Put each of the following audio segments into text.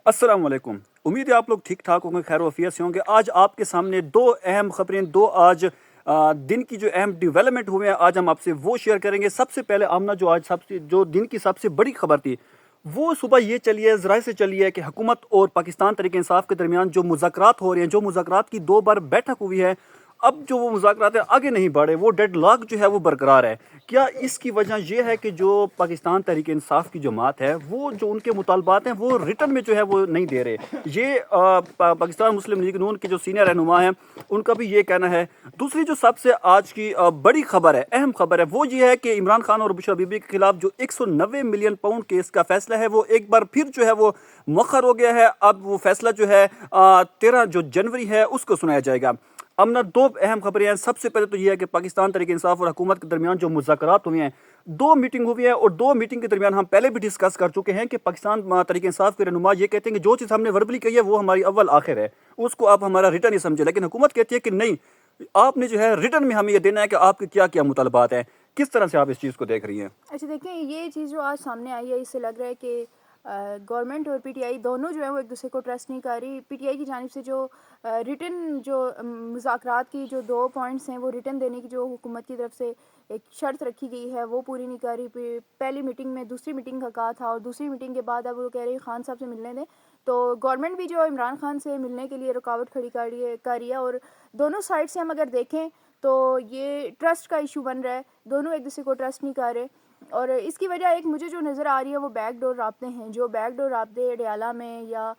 अस्सलाम वालेकुम। उम्मीद है आप लोग ठीक ठाक होंगे, खैर वफियत से होंगे। आज आपके सामने दो अहम खबरें, दो आज दिन की जो अहम डेवलपमेंट हुए हैं, आज हम आपसे वो शेयर करेंगे। सबसे पहले आमना, जो दिन की सबसे बड़ी खबर थी, वो सुबह ये चली है, ज़राए से चली है कि हुकूमत और पाकिस्तान तहरीक इंसाफ के दरमियान जो मुज़ाकरात हो रहे हैं, जो मुज़ाकरात की 2 बार बैठक हुई है, अब जो वो मुज़ाकरात है आगे नहीं बढ़े, वो डेडलॉक जो है वो बरकरार है। क्या इसकी वजह ये है कि जो पाकिस्तान तहरीक इंसाफ की जमात है, वो जो उनके मुतालबात हैं वो रिटर्न में जो है वो नहीं दे रहे? ये पाकिस्तान मुस्लिम लीग नून के जो सीनियर रहनुमा हैं, उनका भी ये कहना है। दूसरी जो सबसे आज की बड़ी खबर है, अहम खबर है, वो ये है कि इमरान खान और बुशरा बीबी के खिलाफ जो 190 मिलियन पाउंड केस का फैसला है, वो एक बार फिर जो है वो मुअख्खर हो गया है। अब वो फैसला जो है 13 जो जनवरी है उसको सुनाया जाएगा। अब ना दो अहम खबरें हैं। सबसे पहले तो ये है कि पाकिस्तान तहरीक इंसाफ और हुकूमत के दरमियान जो मुज़ाकरात हुए हैं, 2 मीटिंग हुई है, और 2 मीटिंग के दरमियान हम पहले भी डिस्कस कर चुके हैं कि पाकिस्तान तहरीक इंसाफ के रहनुमा ये कहते हैं कि जो चीज़ हमने वर्बली कही है वो हमारी अव्वल आखिर है, उसको आप हमारा रिटर्न ही समझे। लेकिन हुकूमत कहती है कि नहीं, आपने जो है रिटर्न में हमें ये देना है कि आपके क्या क्या मुतालबात हैं। किस तरह से आप इस चीज़ को देख रही हैं? अच्छा देखें, ये चीज़ जो आज सामने आई है, इससे लग रहा है कि गवर्नमेंट और पीटीआई दोनों जो है वो एक दूसरे को ट्रस्ट नहीं कर रही। पीटीआई की जानिब से जो रिटन जो मुज़ाकरात की जो 2 पॉइंट्स हैं, वो रिटन देने की जो हुकूमत की तरफ से एक शर्त रखी गई है, वो पूरी नहीं कर रही। पहली मीटिंग में दूसरी मीटिंग का कहा था, और दूसरी मीटिंग के बाद अब वो कह रही है खान साहब से मिलने दें। तो गवर्नमेंट भी जो इमरान खान से मिलने के लिए रुकावट खड़ी कर रही है। और दोनों साइड से हम अगर देखें तो ये ट्रस्ट का इशू बन रहा है, दोनों एक दूसरे को ट्रस्ट नहीं कर रहे। और इसकी वजह एक मुझे जो नज़र आ रही है वो बैकडोर राब्ते हैं, जो बैकडोर राब्ते डयाला में या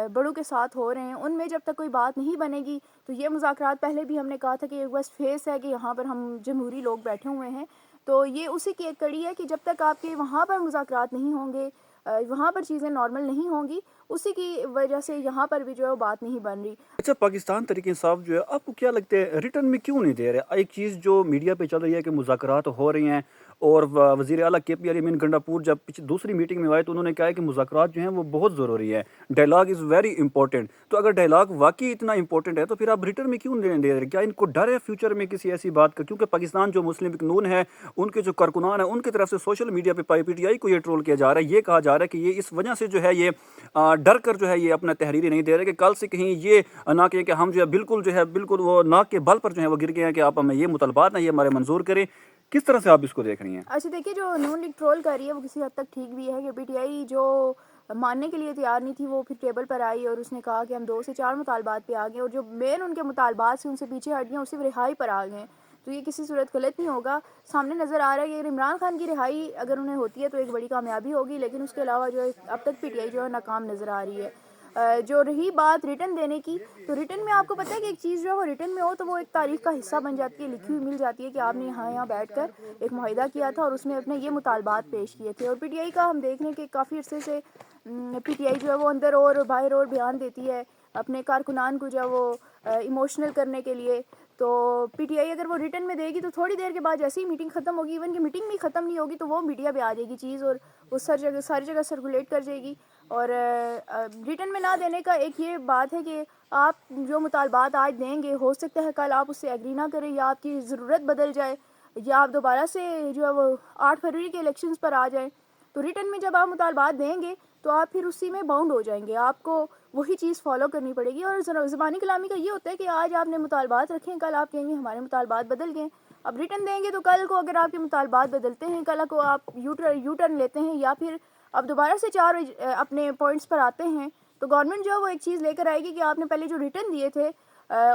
बड़ों के साथ हो रहे हैं। उनमें जब तक कोई बात नहीं बनेगी तो ये मुज़ाकरात, पहले भी हमने कहा था कि एक बस फेस है कि यहाँ पर हम जमहूरी लोग बैठे हुए हैं, तो ये उसी की एक कड़ी है कि जब तक आपके वहाँ पर मुज़ाकरात नहीं होंगे, वहाँ पर चीज़ें नॉर्मल नहीं होंगी, उसी की वजह से यहाँ पर भी जो है वो बात नहीं बन रही। अच्छा, पाकिस्तान तहरीक इंसाफ जो है, आपको क्या लगता है रिटर्न में क्यों नहीं दे रहे? एक चीज़ जो मीडिया पे चल रही है कि मुज़ाकरात हो रही हैं, और वज़ीर आला KP अली अमीन गंडापुर जब दूसरी मीटिंग में आए तो उन्होंने कहा है कि मुज़ाकरात जो हैं वो बहुत ज़रूरी है, डायलॉग इज़ वेरी इंपॉर्टेंट। तो अगर डायलॉग वाकई इतना इंपॉर्टेंट है तो फिर आप रिटर्न में क्यों नहीं दे रहे? क्या इनको डर है फ्यूचर में किसी ऐसी बात का? क्योंकि पाकिस्तान जो मुस्लिम लीग नून है, उनके जो कारकुनान है, उनकी तरफ से सोशल मीडिया पे PTI को ये ट्रोल किया जा रहा है, ये कहा जा रहा है कि ये इस वजह से जो है ये डर कर जो है ये अपना तहरीरी नहीं दे रहे कि कल से कहीं ये ना कहें कि हम जो है बिल्कुल वो नाक के बल पर जो है वो गिर गए हैं कि आप हमें ये मुतालबात ना ये हमारे मंजूर करें। किस तरह से आप इसको देख रही हैं? अच्छा देखिए, जो नून लीग ट्रोल कर रही है वो किसी हद तक ठीक भी है कि पीटीआई जो मानने के लिए तैयार नहीं थी, वो फिर टेबल पर आई और उसने कहा कि हम 2 से 4 मुतालबात पे आ गए, और जो मेन उनके मुतालबात से उनसे पीछे हट गए और सिर्फ रिहाई पर आ गए। तो ये किसी सूरत गलत नहीं होगा। सामने नज़र आ रहा है कि अगर इमरान खान की रिहाई अगर उन्हें होती है तो एक बड़ी कामयाबी होगी, लेकिन उसके अलावा जो है अब तक पीटीआई जो है नाकाम नज़र आ रही है। जो रही बात रिटर्न देने की, तो रिटर्न में आपको पता है कि एक चीज़ जो है वो रिटर्न में हो तो वो एक तारीख का हिस्सा बन जाती है, लिखी हुई मिल जाती है कि आपने यहाँ बैठ कर एक मुआहिदा किया था और उसमें अपने ये मुतालबात पेश किए थे। और पीटीआई का हम देख रहे हैं कि काफ़ी अरसे से पीटीआई जो है वो अंदर और बाहर और बयान देती है अपने कारकुनान को जो है वो इमोशनल करने के लिए। तो पीटीआई अगर वो रिटर्न में देगी तो थोड़ी देर के बाद जैसे ही मीटिंग ख़त्म होगी, इवन की मीटिंग भी ख़त्म नहीं होगी, तो वो मीडिया पे आ जाएगी चीज़ और वो सारी जगह सर्कुलेट कर जाएगी। और रिटर्न में ना देने का एक ये बात है कि आप जो मुतालबात आज देंगे, हो सकता है कल आप उससे एग्री ना करें, या आपकी ज़रूरत बदल जाए, या आप दोबारा से जो है वो 8 फरवरी के इलेक्शंस पर आ जाएं। तो रिटर्न में जब आप मुतालबात देंगे तो आप फिर उसी में बाउंड हो जाएंगे, आपको वही चीज़ फॉलो करनी पड़ेगी। और ज़बानी कलामी का ये होता है कि आज आपने मुतालबात रखें, कल आप कहेंगे हमारे मुतालबात बदल गए। अब रिटर्न देंगे तो कल को अगर आपके मुतालबात बदलते हैं, कल को आप यू टर्न लेते हैं, या फिर अब दोबारा से 4 अपने पॉइंट्स पर आते हैं, तो गवर्नमेंट जो है वो एक चीज़ लेकर आएगी कि आपने पहले जो रिटर्न दिए थे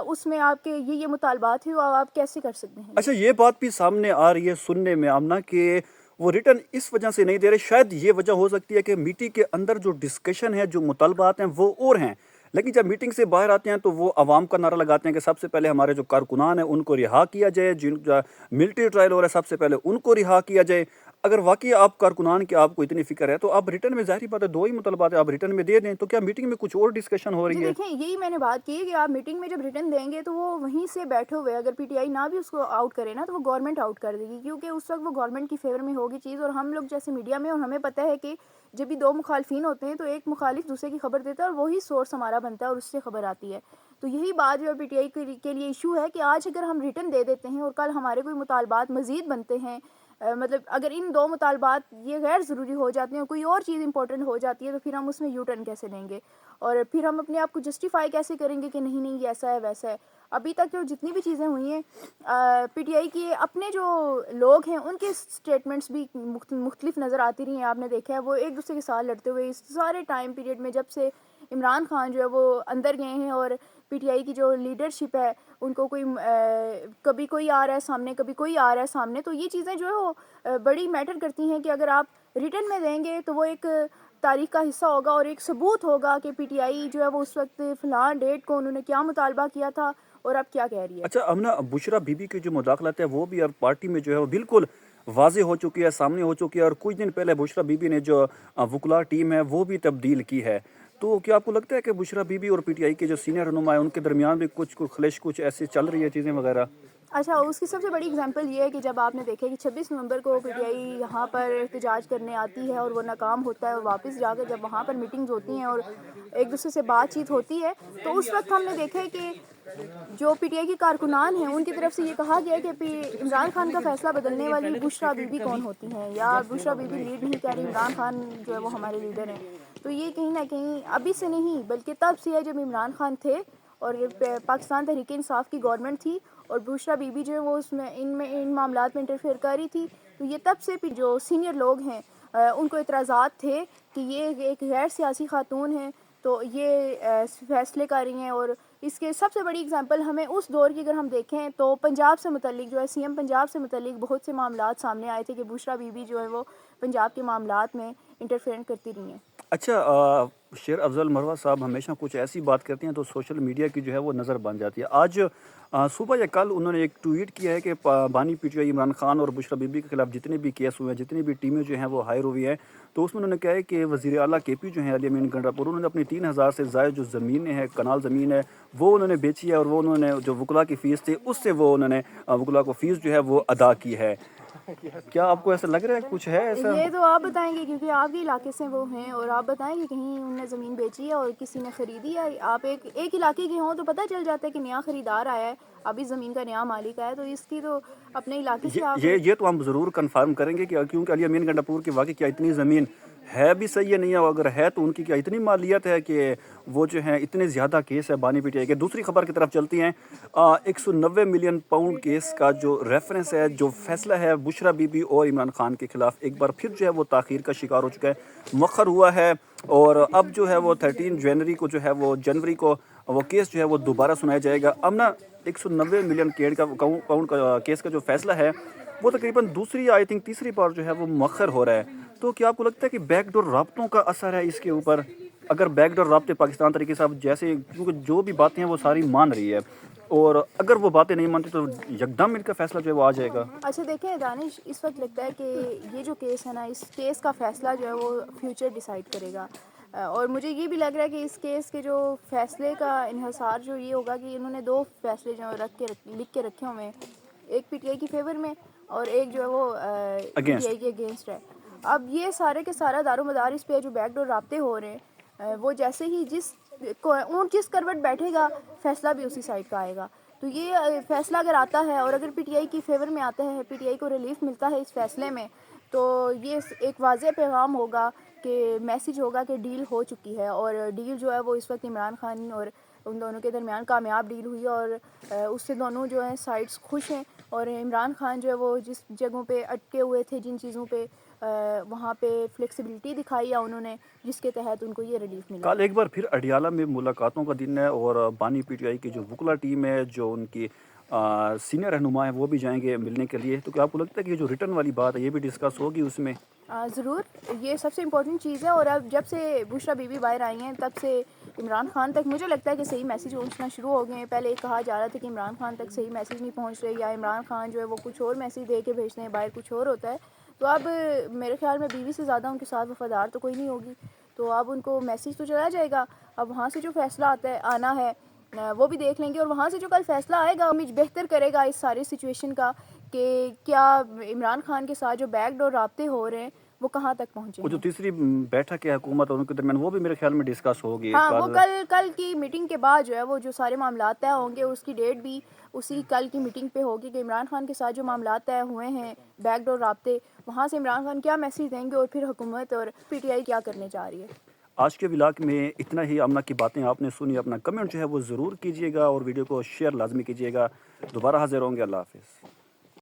उसमें आपके ये मुतालबात थे, वो आप कैसे कर सकते हैं। अच्छा, ये बात भी सामने आ रही है सुनने में आमना कि वो रिटर्न इस वजह से नहीं दे रहे। शायद ये वजह हो सकती है कि मीटिंग के अंदर जो डिस्कशन है, जो मुतालबात हैं वो और हैं, लेकिन जब मीटिंग से बाहर आते हैं तो वो अवाम का नारा लगाते हैं कि सबसे पहले हमारे जो कारकुनान हैं उनको रिहा किया जाए, जिन मिलिट्री ट्रायल हो रहा है सबसे पहले उनको रिहा किया जाए। अगर वाकई आप कारकुनान की आपको इतनी फिक्र है तो आप रिटर्न में, ज़ाहिर बात है 2 ही मुतालबात है, आप रिटर्न में दे दें। तो क्या मीटिंग में कुछ और डिस्कशन हो जी रही है? देखें, यही मैंने बात की है कि आप मीटिंग में जब रिटर्न देंगे तो वो वहीं से बैठे हुए, अगर पीटीआई ना भी उसको आउट करे ना, तो वो गवर्नमेंट आउट कर देगी, क्योंकि उस वक्त वो गवर्नमेंट की फेवर में होगी चीज़। और हम लोग जैसे मीडिया में, और हमें पता है कि जब भी 2 मुखालफिन होते हैं तो एक मुखालिफ दूसरे की खबर देता है और वही सोर्स हमारा बनता है और उससे खबर आती है। तो यही बात जो पीटीआई के लिए इशू है कि आज अगर हम रिटर्न दे देते हैं और कल हमारे कोई मुतालबात मज़ीद बनते हैं, مطلب اگر ان دو مطالبات یہ غیر ضروری ہو جاتے ہیں، کوئی اور چیز امپورٹنٹ ہو جاتی ہے، تو پھر ہم اس میں یو ٹرن کیسے لیں گے، اور پھر ہم اپنے آپ کو جسٹیفائی کیسے کریں گے کہ نہیں نہیں یہ ایسا ہے ویسا ہے. ابھی تک جو جتنی بھی چیزیں ہوئی ہیں، پی ٹی آئی کے اپنے جو لوگ ہیں ان کے اسٹیٹمنٹس بھی مختلف نظر آتی رہی ہیں. آپ نے دیکھا ہے وہ ایک دوسرے کے ساتھ لڑتے ہوئے اس سارے ٹائم پیریڈ میں، جب سے عمران خان جو ہے وہ اندر گئے ہیں، اور پی ٹی آئی کی جو لیڈرشپ ہے ان کو کوئی کبھی کوئی آ رہا ہے سامنے، کبھی کوئی آ رہا ہے سامنے. تو یہ چیزیں جو ہے وہ بڑی میٹر کرتی ہیں کہ اگر آپ ریٹن میں دیں گے تو وہ ایک تاریخ کا حصہ ہوگا اور ایک ثبوت ہوگا کہ پی ٹی آئی جو ہے وہ اس وقت فلاں ڈیٹ کو انہوں نے کیا مطالبہ کیا تھا اور اب کیا کہہ رہی ہے. اچھا امنا، بشرا بی بی کی جو مداخلت ہے وہ بھی اب پارٹی میں جو ہے وہ بالکل واضح ہو چکی ہے، سامنے ہو چکی ہے، اور کچھ دن پہلے بشرا بی بی نے جو وکلا ٹیم ہے وہ بھی تبدیل کی ہے. تو کیا آپ کو لگتا ہے کہ بشرا بی بی اور پی ٹی آئی کے جو سینئر رہنما ہیں ان کے درمیان بھی کچھ خلش کچھ ایسی چل رہی ہے چیزیں وغیرہ؟ اچھا، اس کی سب سے بڑی اگزامپل یہ ہے کہ جب آپ نے دیکھا کہ 26 نومبر کو پی ٹی آئی یہاں پر احتجاج کرنے آتی ہے اور وہ ناکام ہوتا ہے، اور واپس جا کر جب وہاں پر میٹنگز ہوتی ہیں اور ایک دوسرے سے بات چیت ہوتی ہے، تو اس وقت ہم نے دیکھا ہے کہ جو پی ٹی آئی کے کارکنان ہیں ان کی طرف سے یہ کہا گیا کہ عمران خان کا فیصلہ بدلنے والی بشرا بی بی کون ہوتی ہیں، یا بشرا بی بی لیڈ نہیں کر رہی، عمران خان جو ہے وہ ہمارے لیڈر ہیں. تو یہ کہیں نہ کہیں ابھی سے نہیں بلکہ تب سے ہے جب عمران خان تھے اور پاکستان تحریک انصاف کی گورنمنٹ تھی، اور بشرا بی بی جو ہے وہ اس میں ان معاملات میں انٹرفیئر کر رہی تھی. تو یہ تب سے جو سینئر لوگ ہیں ان کو اعتراضات تھے کہ یہ ایک غیر سیاسی خاتون ہیں، تو یہ فیصلے کر رہی ہیں. اور اس کے سب سے بڑی اگزامپل ہمیں اس دور کی اگر ہم دیکھیں تو پنجاب سے متعلق جو ہے سی ایم پنجاب سے متعلق بہت سے معاملات سامنے آئے تھے کہ بشرا بی بی جو ہے وہ پنجاب کے معاملات میں انٹرفیئر کرتی رہی ہیں. اچھا، شیر افضل مروہ صاحب ہمیشہ کچھ ایسی بات کرتے ہیں تو سوشل میڈیا کی جو ہے وہ نظر بن جاتی ہے. آج صبح یا کل انہوں نے ایک ٹویٹ کیا ہے کہ بانی P T I Imran Khan اور بشرا بی بی کے خلاف جتنے بھی کیس ہوئے ہیں، جتنی بھی ٹیمیں جو ہیں وہ ہائر ہوئی ہیں، تو اس میں انہوں نے کہا ہے کہ وزیر اعلیٰ کے پی جو ہیں علی امین گنڈا پور، انہوں نے اپنی 3000 سے زائد جو زمینیں ہیں، کنال زمین ہے، وہ انہوں نے بیچی ہے، اور وہ انہوں نے جو وکلا کی فیس تھی اس سے وہ انہوں نے وکلا کو فیس جو ہے وہ ادا کی ہے. کیا آپ کو ایسا لگ رہا ہے کچھ ہے ایسا؟ یہ تو آپ بتائیں گے کیونکہ آپ کے علاقے سے وہ ہیں، اور آپ بتائیں کہ کہیں انہوں نے زمین بیچی ہے اور کسی نے خریدی ہے. آپ ایک علاقے کے ہوں تو پتہ چل جاتا ہے کہ نیا خریدار آیا ہے، ابھی زمین کا نیا مالک آیا ہے، تو اس کی تو اپنے علاقے سے آپ یہ تو ہم ضرور کنفرم کریں گے کہ کیونکہ علی امین گنڈا پور کی واقعی کیا اتنی زمین ہے بھی صحیح ہے نہیں ہے، اگر ہے تو ان کی کیا اتنی مالیت ہے کہ وہ جو ہیں اتنے زیادہ کیس ہے بانی پی ٹی آئی کے. دوسری خبر کی طرف چلتی ہیں. 190 ملین پاؤنڈ کیس کا جو ریفرنس ہے، جو فیصلہ ہے بشرا بی بی اور عمران خان کے خلاف، ایک بار پھر جو ہے وہ تاخیر کا شکار ہو چکا ہے، مؤخر ہوا ہے، اور اب جو ہے وہ 13 جنوری کو جو ہے وہ وہ کیس جو ہے وہ دوبارہ سنایا جائے گا. اب نا 190 ملین پاؤنڈ کا کیس کا جو فیصلہ ہے وہ تقریباً تیسری بار جو ہے وہ مؤخر ہو رہا ہے. تو کیا آپ کو لگتا ہے کہ بیک ڈور رابطوں کا اثر ہے اس کے اوپر؟ اگر بیک ڈور رابطے پاکستان طریقے سے جیسے، کیونکہ جو بھی باتیں ہیں وہ ساری مان رہی ہے، اور اگر وہ باتیں نہیں مانتی تو یکدم ان کا فیصلہ جو ہے وہ آ جائے گا. اچھا دیکھیں دانش، اس وقت لگتا ہے کہ یہ جو کیس ہے نا، اس کیس کا فیصلہ جو ہے وہ فیوچر ڈیسائیڈ کرے گا. اور مجھے یہ بھی لگ رہا ہے کہ اس کیس کے جو فیصلے کا انحصار جو یہ ہوگا کہ انہوں نے 2 فیصلے جو لکھ کے رکھے ہوئے ہیں، ایک پی ٹی آئی کی فیور میں اور ایک جو ہے وہ پی ٹی آئی کے اگینسٹ ہے. اب یہ سارے کے سارا دار و مدار اس پہ جو بیک ڈور رابطے ہو رہے ہیں، وہ جیسے ہی جس کروٹ بیٹھے گا فیصلہ بھی اسی سائڈ کا آئے گا. تو یہ فیصلہ اگر آتا ہے اور اگر پی ٹی آئی کی فیور میں آتا ہے، پی ٹی آئی کو ریلیف ملتا ہے اس فیصلے میں، تو یہ ایک واضح پیغام ہوگا کہ میسیج ہوگا کہ ڈیل ہو چکی ہے. اور ڈیل جو ہے وہ اس وقت عمران خان اور ان دونوں کے درمیان کامیاب ڈیل ہوئی، اور اس سے دونوں جو ہیں سائڈس خوش ہیں. اور عمران خان جو ہے وہ جس جگہوں پہ اٹکے ہوئے تھے، جن چیزوں پہ وہاں پہ فلیکسیبلٹی دکھائی ہے انہوں نے، جس کے تحت ان کو یہ ریلیف ملا. کل ایک بار پھر اڈیالہ میں ملاقاتوں کا دن ہے، اور بانی پی ٹی آئی کی جو وکلا ٹیم ہے، جو ان کی سینئر رہنما ہیں، وہ بھی جائیں گے ملنے کے لیے. تو کیا آپ کو لگتا ہے کہ یہ جو ریٹرن والی بات ہے یہ بھی ڈسکس ہوگی اس میں؟ ضرور، یہ سب سے امپورٹنٹ چیز ہے. اور اب جب سے بشرا بی بی باہر آئی ہیں تب سے عمران خان تک مجھے لگتا ہے کہ صحیح میسیج پہنچنا شروع ہو گئے ہیں. پہلے کہا جا رہا تھا کہ عمران خان تک صحیح میسیج نہیں پہنچ رہے، یا عمران خان جو ہے وہ کچھ اور میسیج دے کے بھیجتے ہیں، باہر کچھ اور ہوتا ہے. تو اب میرے خیال میں بیوی سے زیادہ ان کے ساتھ وفادار تو کوئی نہیں ہوگی، تو اب ان کو میسیج تو چلا جائے گا. اب وہاں سے جو فیصلہ آنا ہے وہ بھی دیکھ لیں گے، اور وہاں سے جو کل فیصلہ آئے گا امیج بہتر کرے گا اس ساری سچویشن کا، کہ کیا عمران خان کے ساتھ جو بیک ڈور رابطے ہو رہے ہیں وہ کہاں تک پہنچے وہ جو ہیں۔ تیسری بیٹھک ہے حکومت اور ان کے درمیان وہ بھی میرے خیال میں ڈسکس ہوگی ہاں وہ کل کی میٹنگ کے بعد جو ہے وہ جو سارے معاملات طے ہوں گے، اس کی ڈیٹ بھی اسی کل کی میٹنگ پہ ہوگی کہ عمران خان کے ساتھ جو معاملات طے ہوئے ہیں، بیک ڈور رابطے، وہاں سے عمران خان کیا میسیج دیں گے اور پھر حکومت اور پی ٹی آئی کیا کرنے جا رہی ہے۔ آج کے ولاگ میں اتنا ہی۔ آمنہ کی باتیں آپ نے سنی، اپنا کمنٹ جو ہے وہ ضرور کیجیے گا اور ویڈیو کو شیئر لازمی کیجیے گا۔ دوبارہ حاضر ہوں گے، اللہ حافظ۔